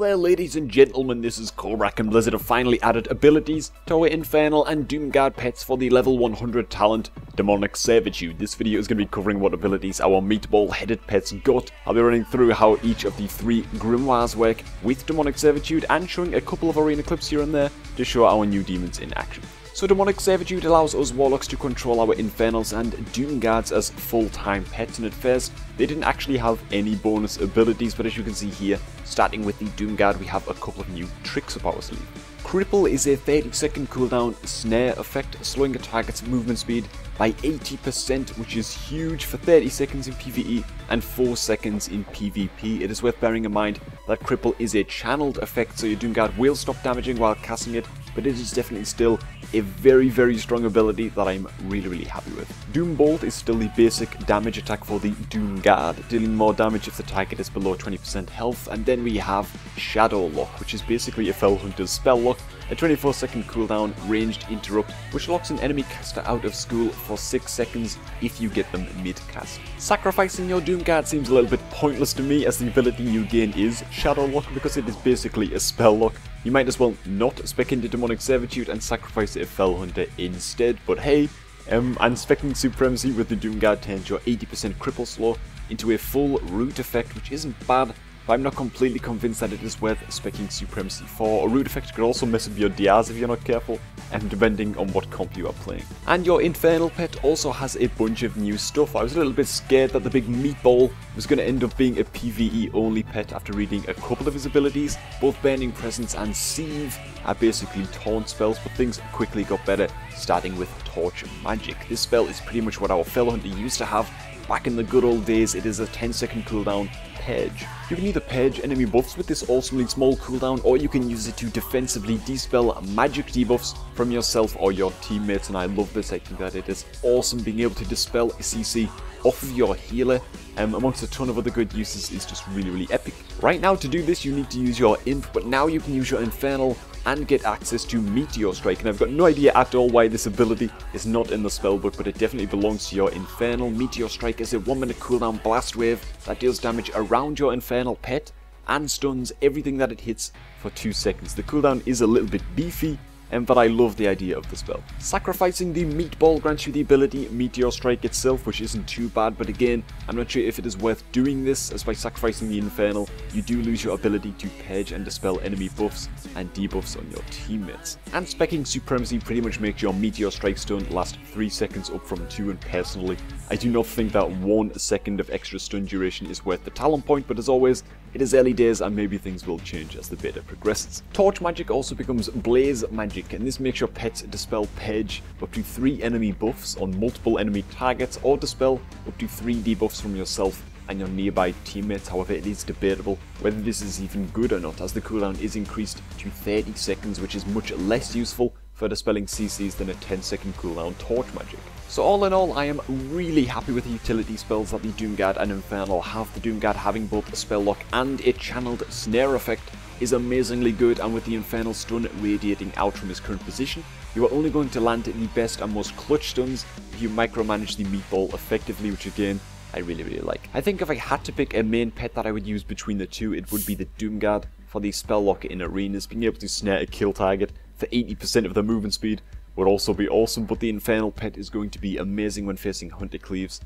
Hello there ladies and gentlemen, this is Cobrak, and Blizzard have finally added abilities to our Infernal and Doomguard pets for the level 100 talent, Demonic Servitude. This video is going to be covering what abilities our meatball-headed pets got. I'll be running through how each of the 3 grimoires work with Demonic Servitude and showing a couple of arena clips here and there to show our new demons in action. So Demonic Servitude allows us Warlocks to control our Infernals and Doomguards as full-time pets, and at first they didn't actually have any bonus abilities, but as you can see here, starting with the Doomguard, we have a couple of new tricks up our sleeve. Cripple is a 30-second cooldown snare effect, slowing a target's movement speed by 80%, which is huge for 30 seconds in PvE and 4 seconds in PvP. It is worth bearing in mind that Cripple is a channeled effect, so your Doomguard will stop damaging while casting it, but it is definitely still a very strong ability that I'm really happy with. Doombolt is still the basic damage attack for the Doomguard, dealing more damage if the target is below 20% health, and then we have Shadow Lock, which is basically a Fell Hunter's spell lock, a 24-second cooldown ranged interrupt, which locks an enemy caster out of school for 6 seconds if you get them mid-cast. Sacrificing your Doomguard seems a little bit pointless to me, as the ability you gain is Shadow Lock because it is basically a spell lock. You might as well not spec into Demonic Servitude and sacrifice a Fell Hunter instead, but hey, unspecking Supremacy with the Doomguard turns your 80% cripple slow into a full root effect, which isn't bad, but I'm not completely convinced that it is worth specking Supremacy for. A root effect could also mess up your DRs if you're not careful, and depending on what comp you are playing. And your Infernal pet also has a bunch of new stuff. I was a little bit scared that the big meatball was going to end up being a PvE only pet after reading a couple of his abilities. Both Burning Presence and Sieve are basically taunt spells, but things quickly got better, starting with Torch Magic. This spell is pretty much what our Fell Hunter used to have back in the good old days. It is a 10-second cooldown purge. You can either purge enemy buffs with this awesomely small cooldown, or you can use it to defensively dispel magic debuffs from yourself or your teammates, and I love this. I think that it is awesome being able to dispel a CC off of your healer, amongst a ton of other good uses, is just really epic. Right now, to do this you need to use your Imp, but now you can use your Infernal and get access to Meteor Strike, and I've got no idea at all why this ability is not in the spellbook, but it definitely belongs to your Infernal. Meteor Strike is a 1-minute cooldown blast wave that deals damage around your Infernal pet and stuns everything that it hits for 2 seconds. The cooldown is a little bit beefy, but I love the idea of the spell. Sacrificing the meatball grants you the ability Meteor Strike itself, which isn't too bad, but again, I'm not sure if it is worth doing this, as by sacrificing the Infernal, you do lose your ability to purge and dispel enemy buffs and debuffs on your teammates. And specking Supremacy pretty much makes your Meteor Strike stun last 3 seconds up from 2, and personally, I do not think that 1 second of extra stun duration is worth the talent point, but as always, it is early days and maybe things will change as the beta progresses. Torch Magic also becomes Blaze Magic, and this makes your pets dispel purge up to 3 enemy buffs on multiple enemy targets, or dispel up to 3 debuffs from yourself and your nearby teammates. However, it is debatable whether this is even good or not, as the cooldown is increased to 30 seconds, which is much less useful for dispelling CCs than a 10-second cooldown Torch Magic. So all in all, I am really happy with the utility spells that the Doomguard and Infernal have. The Doomguard having both a spell lock and a channeled snare effect is amazingly good, and with the Infernal stun radiating out from his current position, you are only going to land the best and most clutch stuns if you micromanage the meatball effectively, which again, I really like. I think if I had to pick a main pet that I would use between the two, it would be the Doomguard for the spell lock in arenas. Being able to snare a kill target for 80% of the movement speed would also be awesome, but the Infernal pet is going to be amazing when facing Hunter Cleaves,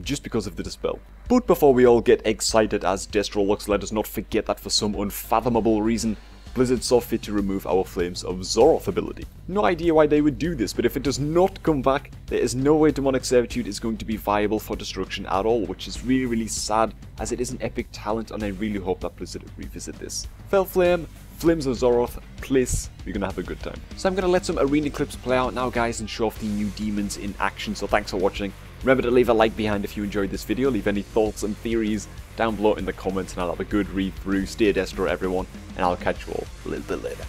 just because of the dispel. But before we all get excited as Destro looks, let us not forget that for some unfathomable reason, Blizzard saw fit to remove our Flames of Zoroth ability. No idea why they would do this, but if it does not come back, there is no way Demonic Servitude is going to be viable for destruction at all, which is really sad, as it is an epic talent, and I really hope that Blizzard revisit this. Fell Flame, Flames of Zoroth, please, we're gonna have a good time. So I'm gonna let some arena clips play out now, guys, and show off the new demons in action, so thanks for watching. Remember to leave a like behind if you enjoyed this video, leave any thoughts and theories down below in the comments, and I'll have a good read through. Stay Destro, everyone, and I'll catch you all a little bit later.